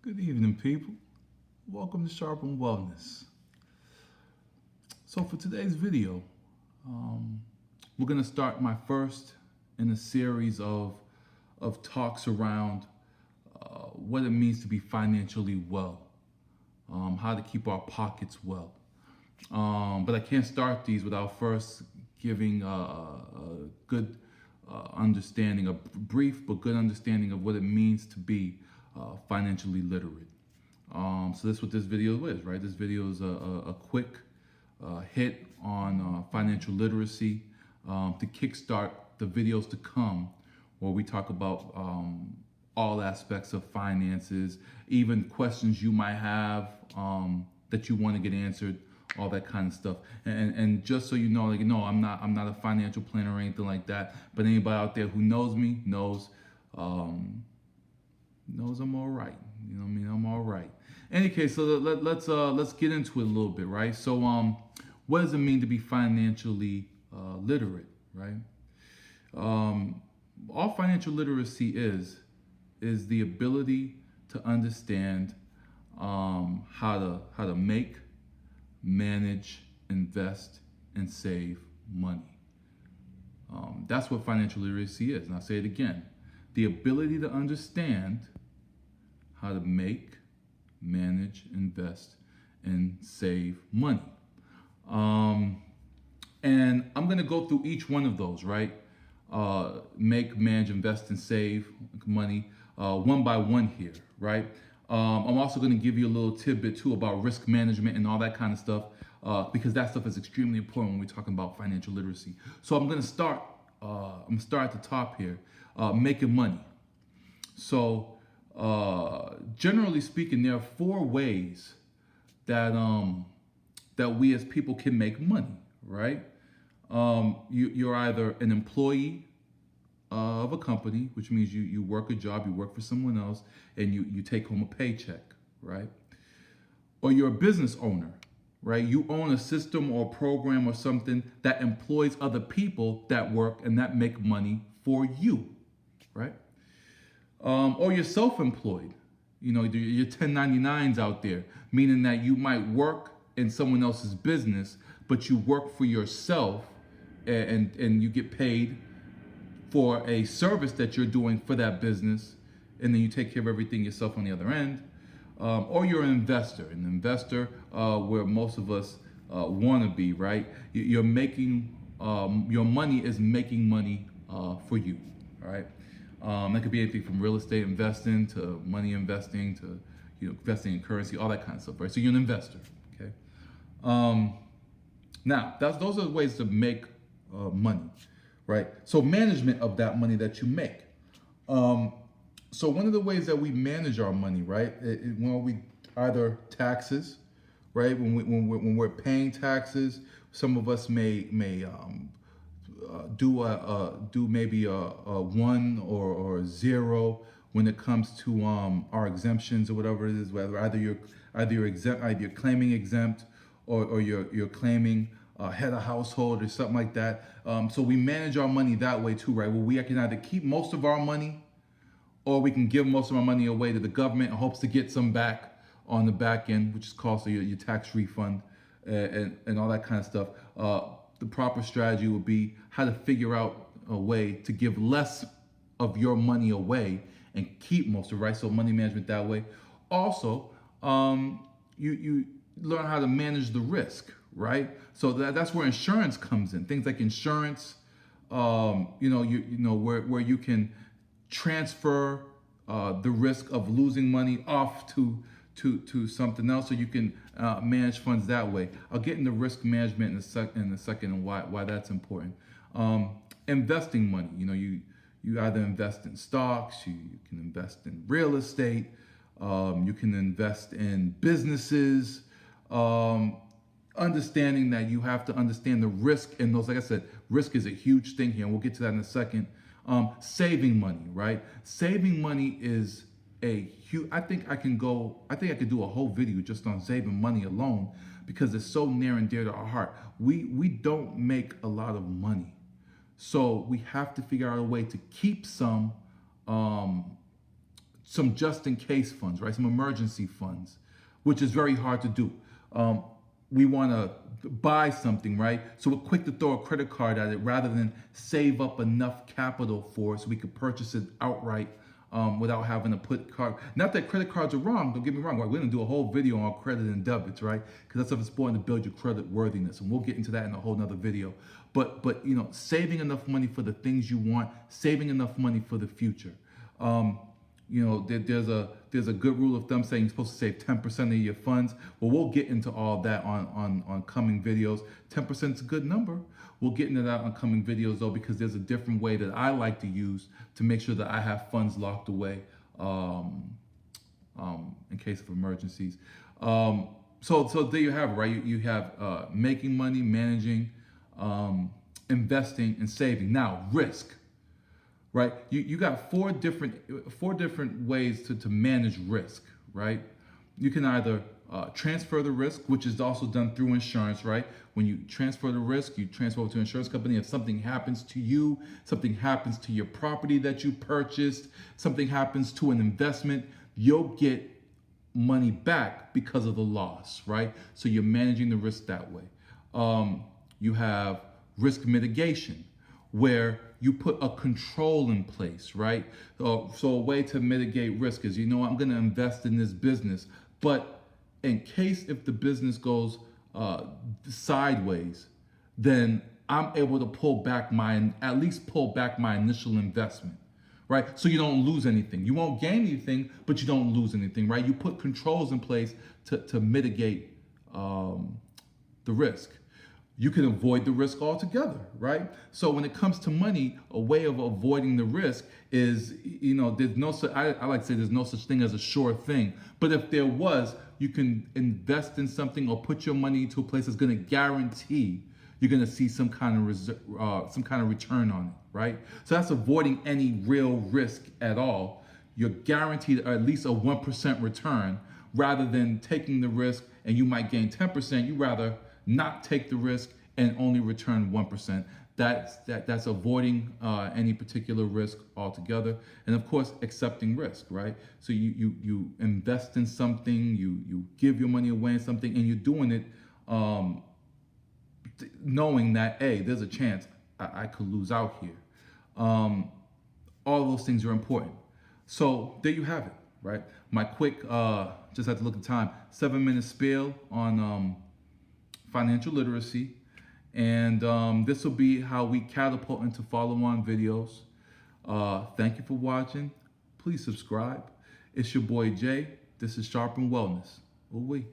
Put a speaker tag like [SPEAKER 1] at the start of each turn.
[SPEAKER 1] Good evening, people. Welcome to Sharpen Wellness. So, for today's video, we're going to start my first in a series of talks around what it means to be financially well, how to keep our pockets well. But I can't start these without first giving a good understanding, a brief but good understanding of what it means to be financially literate. So that's what this video is, right? This video is a quick hit on financial literacy to kickstart the videos to come, where we talk about all aspects of finances, even questions you might have that you want to get answered, all that kind of stuff. And just so you know, I'm not a financial planner or anything like that. But anybody out there who knows me knows I'm all right. You know what I mean? I'm all right. Any case, so let's get into it a little bit, right? So what does it mean to be financially literate, right? All financial literacy is the ability to understand how to make, manage, invest, and save money. That's what financial literacy is. And I'll say it again. The ability to understand how to make, manage, invest, and save money. And I'm going to go through each one of those, right? Make, manage, invest, and save money one by one here, right? I'm also going to give you a little tidbit too about risk management and all that kind of stuff, because that stuff is extremely important when we're talking about financial literacy. So I'm going to start. I'm going to start at the top here, making money. So generally speaking, there are four ways that that we as people can make money, right? You're either an employee of a company, which means you work a job, you work for someone else, and you take home a paycheck, right? Or you're a business owner, right? You own a system or program or something that employs other people that work and that make money for you, right? Or you're self-employed. You know, your 1099s out there, meaning that you might work in someone else's business, but you work for yourself and you get paid for a service that you're doing for that business, and then you take care of everything yourself on the other end. Or you're an investor, where most of us want to be, right? You're making, your money is making money for you, all right? That could be anything from real estate investing to money investing to investing in currency, all that kind of stuff, right? So you're an investor, okay? Now, those are the ways to make money, right? So management of that money that you make. So one of the ways that we manage our money, right? When we either taxes, right? When we're paying taxes, some of us may do maybe a one or a zero when it comes to our exemptions or whatever it is. Whether either you're claiming exempt or you're claiming head of household or something like that. So we manage our money that way too, right? Well, we can either keep most of our money, or we can give most of our money away to the government in hopes to get some back on the back end, which is called your tax refund and all that kind of stuff. The proper strategy would be how to figure out a way to give less of your money away and keep most of it, right? So money management that way. Also, you learn how to manage the risk, right? So that's where insurance comes in. Things like insurance, where you can transfer the risk of losing money off to something else, so you can manage funds that way. I'll get into risk management in a second and why that's important. Investing money, you either invest in stocks, you can invest in real estate, you can invest in businesses. Understanding that you have to understand the risk in those. Like I said, risk is a huge thing here, and we'll get to that in a second. Saving money, right? Saving money is a huge. I think I could do a whole video just on saving money alone, because it's so near and dear to our heart. We don't make a lot of money, so we have to figure out a way to keep some some just in case funds, right? Some emergency funds, which is very hard to do. We want to buy something, right? So we're quick to throw a credit card at it rather than save up enough capital for it so we could purchase it outright without having to put card. Not that credit cards are wrong. Don't get me wrong. Right? We're gonna do a whole video on credit and debits, right? Because that's stuff important to build your credit worthiness, and we'll get into that in a whole nother video. But you know, saving enough money for the things you want, saving enough money for the future. You know, there's a good rule of thumb saying you're supposed to save 10% of your funds. Well, we'll get into all that on coming videos. 10% is a good number. We'll get into that on coming videos though, because there's a different way that I like to use to make sure that I have funds locked away in case of emergencies. So there you have it, right? You have making money, managing, investing, and saving. Now, risk. Right, you got four different ways to manage risk. Right, you can either transfer the risk, which is also done through insurance. Right, when you transfer the risk, you transfer it to an insurance company. If something happens to you, something happens to your property that you purchased, something happens to an investment, you'll get money back because of the loss. Right, so you're managing the risk that way. You have risk mitigation, where you put a control in place, right? So a way to mitigate risk is, you know, I'm going to invest in this business, but in case if the business goes sideways, then I'm able to at least pull back my initial investment, right? So you don't lose anything. You won't gain anything, but you don't lose anything, right? You put controls in place to mitigate the risk. You can avoid the risk altogether, right? So when it comes to money, a way of avoiding the risk is, you know, I like to say there's no such thing as a sure thing. But if there was, you can invest in something or put your money into a place that's going to guarantee you're going to see some kind of return on it, right? So that's avoiding any real risk at all. You're guaranteed at least a 1% return rather than taking the risk and you might gain 10%. You rather not take the risk and only return 1%. That's avoiding any particular risk altogether. And of course, accepting risk, right? So you invest in something, you give your money away in something, and you're doing it knowing that, hey, there's a chance I could lose out here. All those things are important. So there you have it, right? My quick, just had to look at the time, 7-minute spiel on financial literacy, and this will be how we catapult into follow-on videos. Thank you for watching. Please subscribe. It's your boy Jay. This is Sharpen Wellness. Ooh-wee.